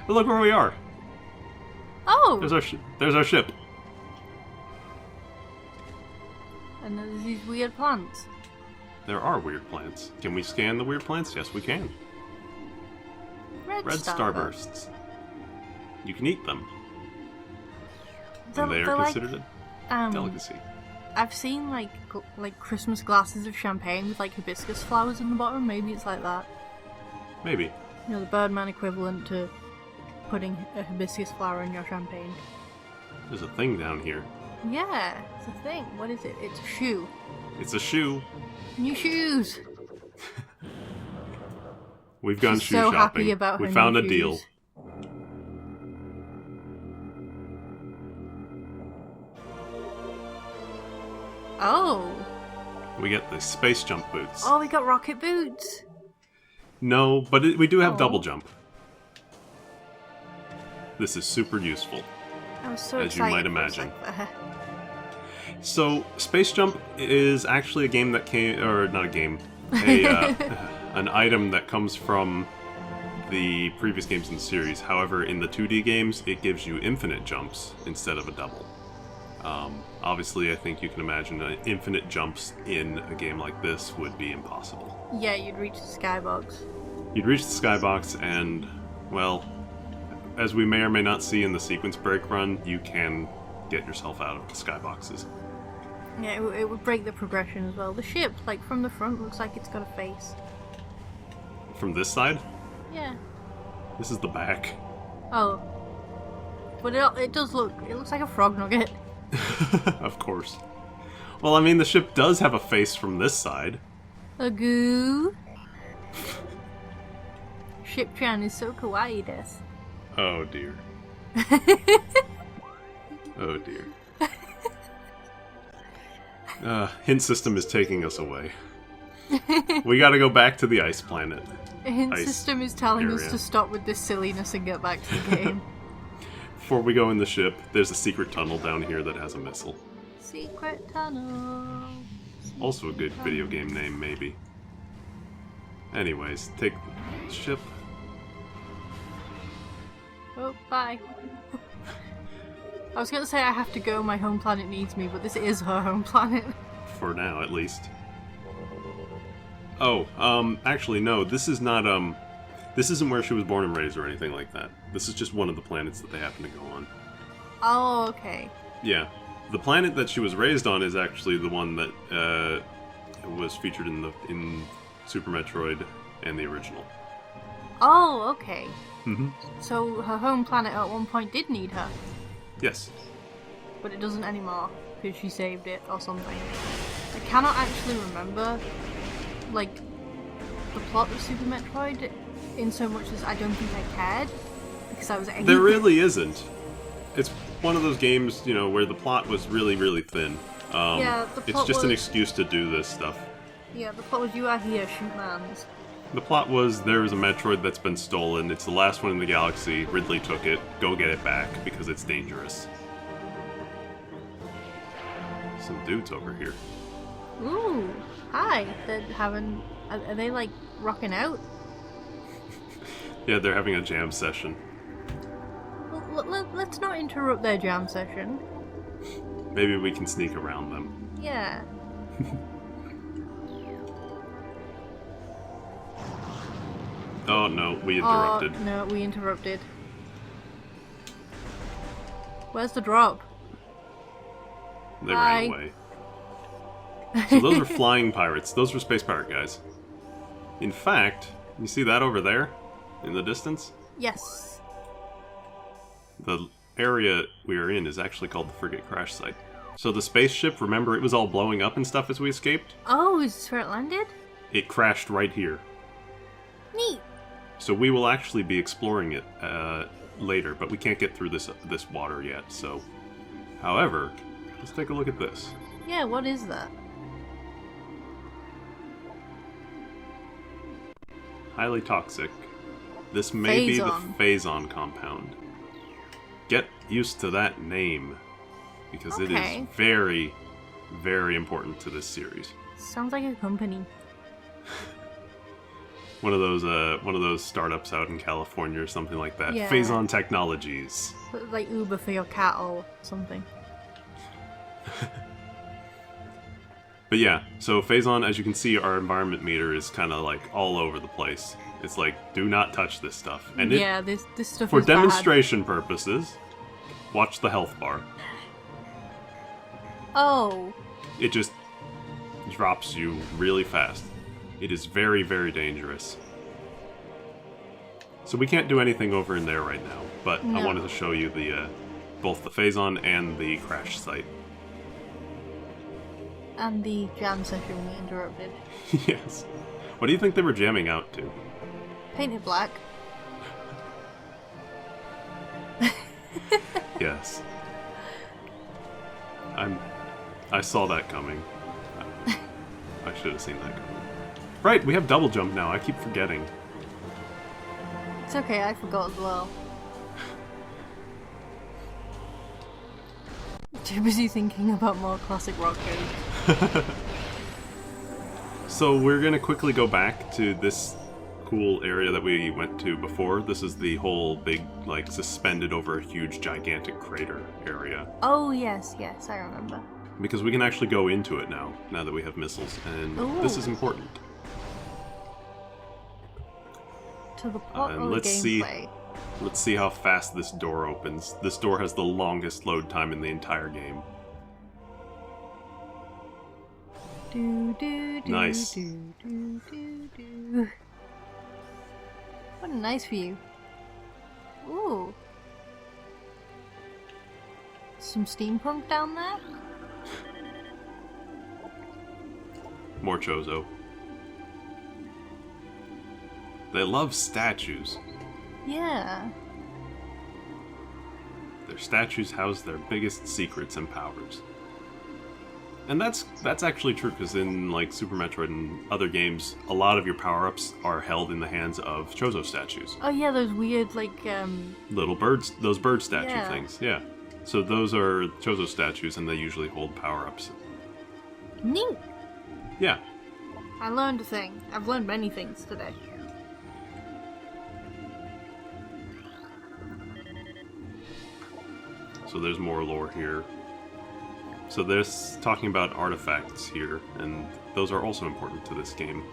But look where we are. Oh! There's our ship. And there's these weird plants. There are weird plants. Can we scan the weird plants? Yes, we can. Red starbursts. You can eat them. And they are considered a delicacy. I've seen like Christmas glasses of champagne with like hibiscus flowers in the bottom. Maybe it's like that. Maybe. You know, the Birdman equivalent to putting a hibiscus flower in your champagne. There's a thing down here. Yeah, it's a thing. What is it? It's a shoe. It's a shoe. New shoes. We've gone She's shoe so shopping. Happy about we her found new a deal. shoes. Oh. We get the space jump boots. Oh, we got rocket boots. No, but we do have double jump. This is super useful. I was so as you might imagine. Like so, Space Jump is actually a game that came, or not a game, an item that comes from the previous games in the series. However, in the 2D games, it gives you infinite jumps instead of a double. Obviously, I think you can imagine that infinite jumps in a game like this would be impossible. Yeah, you'd reach the skybox. You'd reach the skybox, and, well, as we may or may not see in the sequence break run, you can get yourself out of the skyboxes. Yeah, it would break the progression as well. The ship, like, from the front, looks like it's got a face. From this side? Yeah. This is the back. Oh. But it does look... It looks like a frog nugget. Of course. Well, I mean, the ship does have a face from this side. A goo. Ship-chan is so kawaii desu. Oh, dear. Oh, dear. Hint system is taking us away. We gotta go back to the ice planet. The hint system is telling us area. to stop with this silliness and get back to the game. Before we go in the ship, there's a secret tunnel down here that has a missile. Secret tunnel. Also a good video game name, maybe. Anyways, take the ship. Oh, bye. I was going to say I have to go, my home planet needs me, but this is her home planet. For now, at least. Oh, actually, no, this is not, this isn't where she was born and raised or anything like that. This is just one of the planets that they happen to go on. Oh, okay. Yeah. The planet that she was raised on is actually the one that, was featured in Super Metroid and the original. Oh, okay. Mm-hmm. So her home planet at one point did need her. Yes. But it doesn't anymore, because she saved it or something. I cannot actually remember, like, the plot of Super Metroid in so much as I don't think I cared, because I was angry. There really isn't. It's one of those games, you know, where the plot was really, really thin. Yeah, the plot it's just an was... excuse to do this stuff. Yeah, the plot was you are here, shoot mans. The plot was there is a Metroid that's been stolen. It's the last one in the galaxy. Ridley took it. Go get it back because it's dangerous. Some dudes over here. Ooh, hi. They're having... Are they, like, rocking out? Yeah, they're having a jam session. Well, let's not interrupt their jam session. Maybe we can sneak around them. Yeah. Oh no, we interrupted. Oh, no, we interrupted. Where's the drop? They ran away. So those are flying pirates. Those were space pirate guys. In fact, you see that over there? In the distance? Yes. The area we are in is actually called the Frigate Crash Site. So the spaceship, remember, it was all blowing up and stuff as we escaped? Oh, is this where it landed? It crashed right here. Neat. So we will actually be exploring it later, but we can't get through this water yet, so... However, let's take a look at this. Yeah, what is that? Highly toxic. This may be the Phazon. Phazon compound. Get used to that name, because it is very, very important to this series. Sounds like a company. one of those startups out in California or something like that. Yeah. FPzero Technologies. Like Uber for your cat or something. But yeah, so FPzero, as you can see, our environment meter is kind of like all over the place. It's like, do not touch this stuff. And yeah, this stuff for is bad. demonstration purposes, watch the health bar. Oh. It just drops you really fast. It is very, very dangerous. So we can't do anything over in there right now, but No. I wanted to show you the both the FPzero and the crash site. And the jam session we interrupted. Yes. What do you think they were jamming out to? Painted black. Yes. I saw that coming. I should have seen that coming. Right, we have double jump now. I keep forgetting. It's okay, I forgot as well. Too busy thinking about more classic rock games. So we're gonna quickly go back to this cool area that we went to before. This is the whole big, like, suspended over a huge, gigantic crater area. Oh, yes, I remember. Because we can actually go into it now that we have missiles, and this is important. To the plot And or the let's gameplay? Let's see how fast this door opens. This door has the longest load time in the entire game. Do, do, do, Nice. Do, do, do, do. What a nice view. Ooh. Some steampunk down there? More Chozo. They love statues. Yeah. Their statues house their biggest secrets and powers. And that's actually true, because in like Super Metroid and other games, a lot of your power-ups are held in the hands of Chozo statues. Oh yeah, those weird, like, Little birds, those bird statue Yeah. things, yeah. So those are Chozo statues, and they usually hold power-ups. neat! Yeah. I learned a thing. I've learned many things today. So there's more lore here. So there's talking about artifacts here, and those are also important to this game.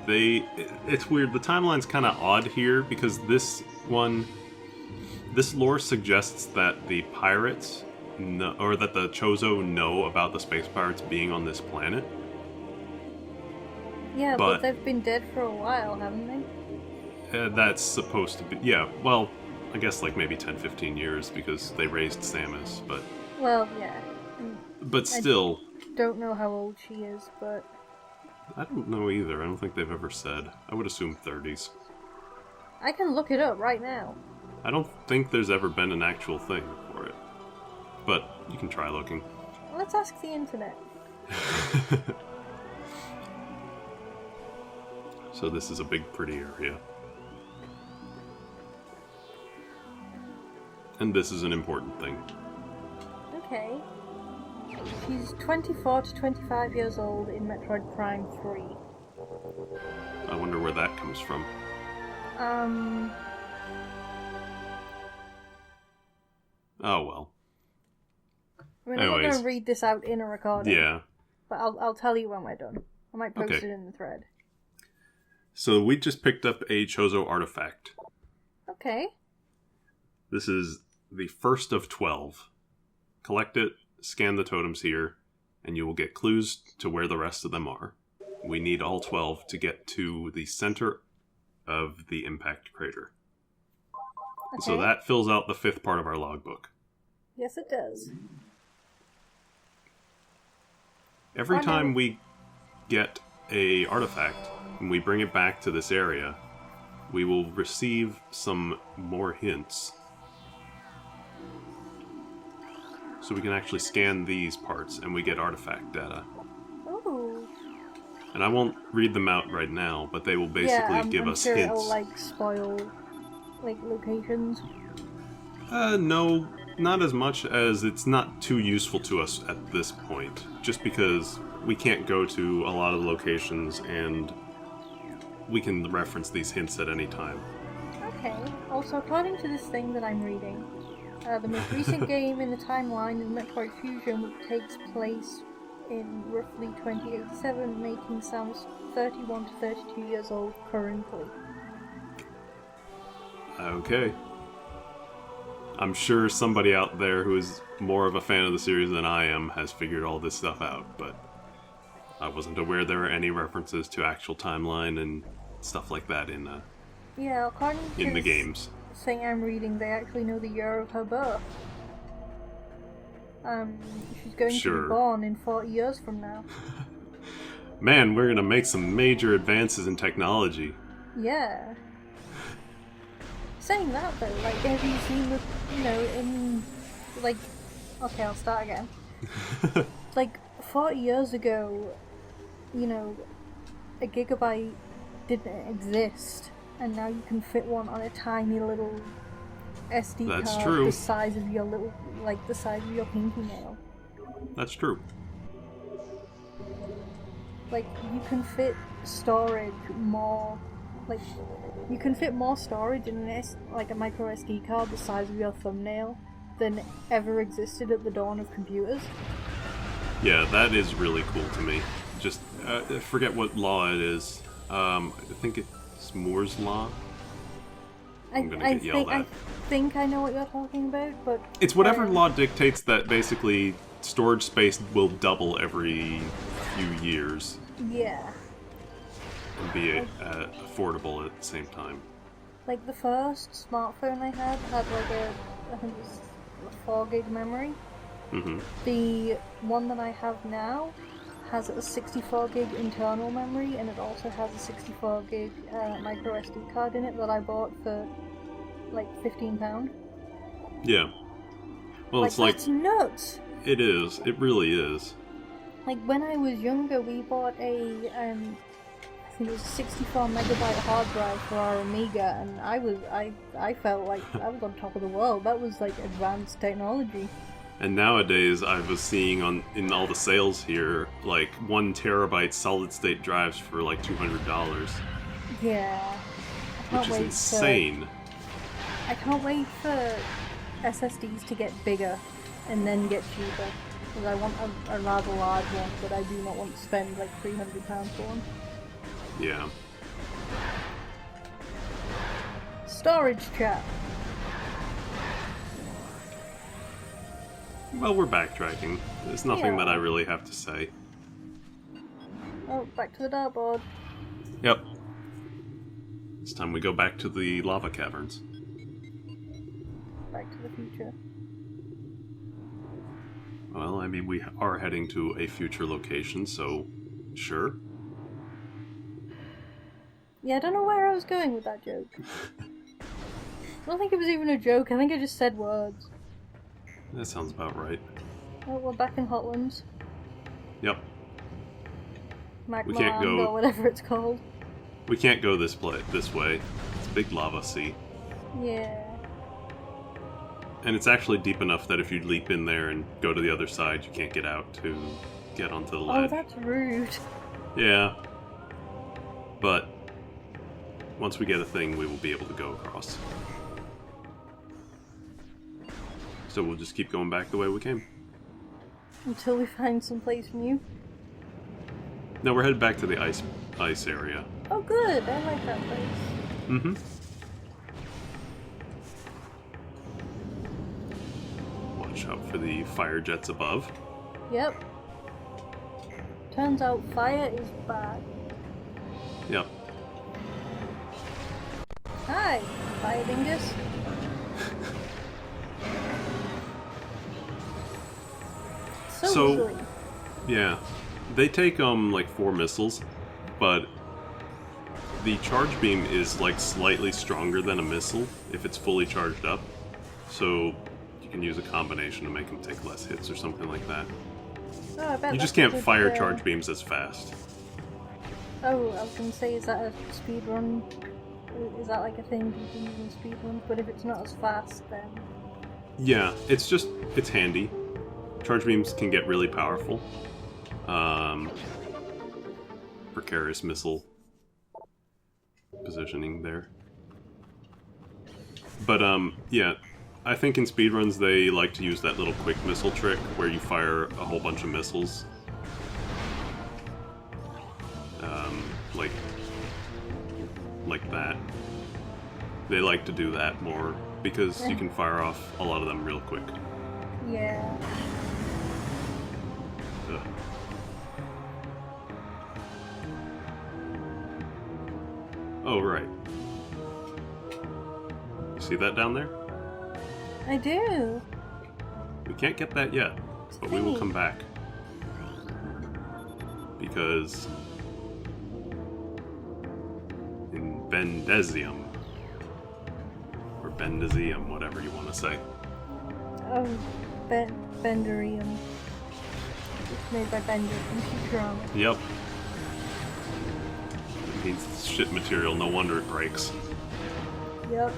It's weird, the timeline's kind of odd here, because this lore suggests that the pirates, or that the Chozo know about the space pirates being on this planet. Yeah, But- but they've been dead for a while, haven't they? That's supposed to be, yeah, well, I guess like maybe 10-15 years, because they raised Samus, but Well, yeah. still, Don't know how old she is, but I don't know either. I don't think they've ever said. I would assume 30s. I can look it up right now. I don't think there's ever been an actual thing for it, but you can try looking. Let's ask the internet. So this is a big, pretty area. And this is an important thing. Okay. She's 24 to 25 years old in Metroid Prime 3. I wonder where that comes from. Oh well. I mean, I'm not Anyways. going to read this out in a recording. Yeah. But I'll tell you when we're done. I might post Okay. it in the thread. So we just picked up a Chozo artifact. Okay. This is the first of 12. Collect it, scan the totems here, and you will get clues to where the rest of them are. We need all 12 to get to the center of the impact crater. Okay. So that fills out the 5th part of our logbook. Yes, it does. Every Oh, no. time we get a artifact and we bring it back to this area, we will receive some more hints. So we can actually scan these parts and we get artifact data. Ooh. And I won't read them out right now, but they will basically I'm give us sure hints. it'll, like, spoil, like, locations. No, not as much, as it's not too useful to us at this point. Just because we can't go to a lot of the locations, and we can reference these hints at any time. Okay. Also, according to this thing that I'm reading, the most recent game in the timeline is Metroid Fusion, which takes place in roughly 2087, making Samus 31 to 32 years old currently. Okay. I'm sure somebody out there who is more of a fan of the series than I am has figured all this stuff out, but I wasn't aware there were any references to actual timeline and stuff like that in Yeah, according to the games. Thing I'm reading, they actually know the year of her birth. She's going to be born in 40 years from now. Man, we're gonna make some major advances in technology. Yeah. Saying that though, like, have you seen the, in, like, okay, I'll start again. Like, 40 years ago, a gigabyte didn't exist, and now you can fit one on a tiny little SD That's card true. the size of your the size of your pinky nail. That's true. Like, you can fit storage more, like, you can fit more storage in a micro SD card the size of your thumbnail than ever existed at the dawn of computers. Yeah, that is really cool to me. Just, forget what law it is. I think it's Moore's Law. I'm gonna get yelled at. I think I know what you're talking about, but... It's whatever law dictates that basically storage space will double every few years. Yeah. And be affordable at the same time. Like, the first smartphone I had like I think it was a 4 gig memory. Mm-hmm. The one that I have now has a 64 gig internal memory, and it also has a 64 gig micro SD card in it that I bought for like £15. Yeah. Well, it's like... That's nuts! It is. It really is. Like, when I was younger, we bought I think it was a 64 megabyte hard drive for our Amiga, and I felt like I was on top of the world. That was like advanced technology. And nowadays, I was seeing in all the sales here, like 1 terabyte solid state drives for like $200. Yeah. Which is insane. I can't wait for SSDs to get bigger and then get cheaper. Because I want a rather large one, but I do not want to spend like £300 for one. Yeah. Storage chat. Well, we're backtracking. There's nothing that I really have to say. Oh, back to the dartboard. Yep. This time we go back to the lava caverns. Back to the future. Well, I mean, we are heading to a future location, so sure. Yeah, I don't know where I was going with that joke. I don't think it was even a joke, I think I just said words. That sounds about right. Oh, we're back in Hotlands. Yep. Magma We can't go... or whatever it's called. We can't go this way. It's a big lava sea. Yeah. And it's actually deep enough that if you leap in there and go to the other side, you can't get out to get onto the ledge. Oh, that's rude. Yeah. But once we get a thing, we will be able to go across. So we'll just keep going back the way we came. Until we find someplace new. No, we're headed back to the ice area. Oh good, I like that place. Mm-hmm. Watch out for the fire jets above. Yep. Turns out fire is bad. Yep. Hi, fire dingus. So easily. Yeah. They take, like 4 missiles, but the charge beam is, like, slightly stronger than a missile if it's fully charged up. So you can use a combination to make them take less hits or something like that. Oh, I bet You just can't fire charge beams as fast. Oh, I was going to say, is that a speed run? Is that like a thing you can use in speed runs? But if it's not as fast, then... Yeah, it's handy. Charge beams can get really powerful. Precarious missile positioning there. But, yeah, I think in speedruns they like to use that little quick missile trick where you fire a whole bunch of missiles. Like that. They like to do that more because you can fire off a lot of them real quick. Yeah. Ugh. Oh, right. You see that down there? I do. We can't get that yet, but we will come back. Because in Bendezium, or Bendezium, whatever you want to say. Oh, Benderium. It's made by Bender from Futurama. Yep. It needs shit material, no wonder it breaks. Yep.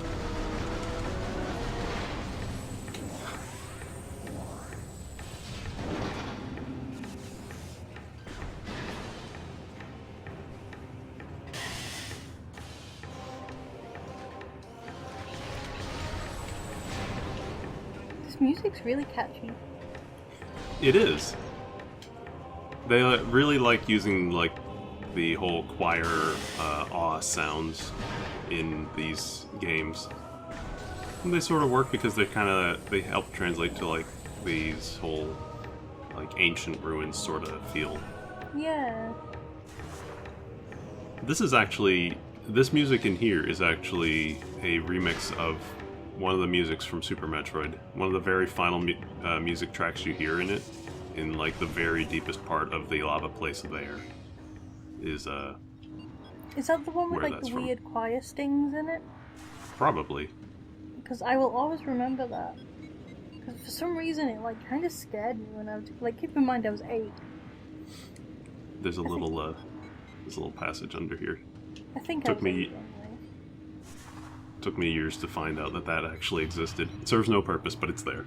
This music's really catchy. It is. They really like using like the whole choir awe sounds in these games. And they sort of work because they help translate to like these whole like ancient ruins sort of feel. Yeah. This music in here is actually a remix of one of the musics from Super Metroid. One of the very final music tracks you hear in it, in like the very deepest part of the lava place there, is that the one with like the weird choir stings in it? Probably. Because I will always remember that. Because for some reason it like kind of scared me when I was like. Keep in mind I was 8. There's a little passage under here. I think Took me years to find out that actually existed. It serves no purpose, but it's there.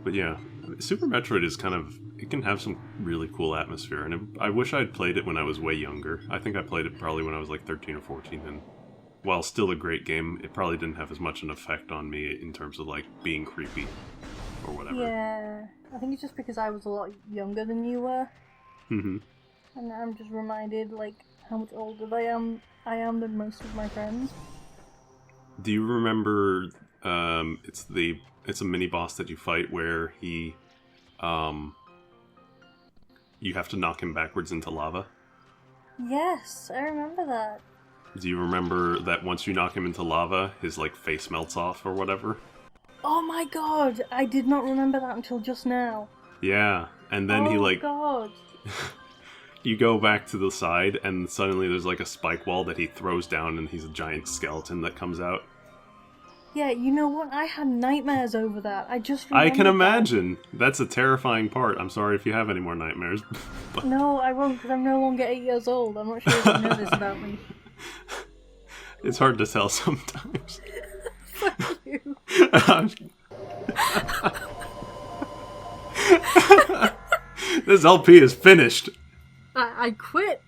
But yeah, Super Metroid is it can have some really cool atmosphere, and I wish I'd played it when I was way younger. I think I played it probably when I was like 13 or 14, and while still a great game, it probably didn't have as much an effect on me in terms of like being creepy or whatever. Yeah, I think it's just because I was a lot younger than you were. Mm-hmm. And I'm just reminded like how much older I am than most of my friends. Do you remember it's a mini boss that you fight where he you have to knock him backwards into lava? Yes, I remember that. Do you remember that once you knock him into lava, his like face melts off or whatever? Oh my god, I did not remember that until just now. Yeah, and then he like god. You go back to the side, and suddenly there's like a spike wall that he throws down, and he's a giant skeleton that comes out. Yeah, you know what? I had nightmares over that. I just remembered I can imagine. That's a terrifying part. I'm sorry if you have any more nightmares. But... No, I won't, because I'm no longer 8 years old. I'm not sure if you know this about me. It's hard to tell sometimes. Fuck you. This LP is finished. I quit.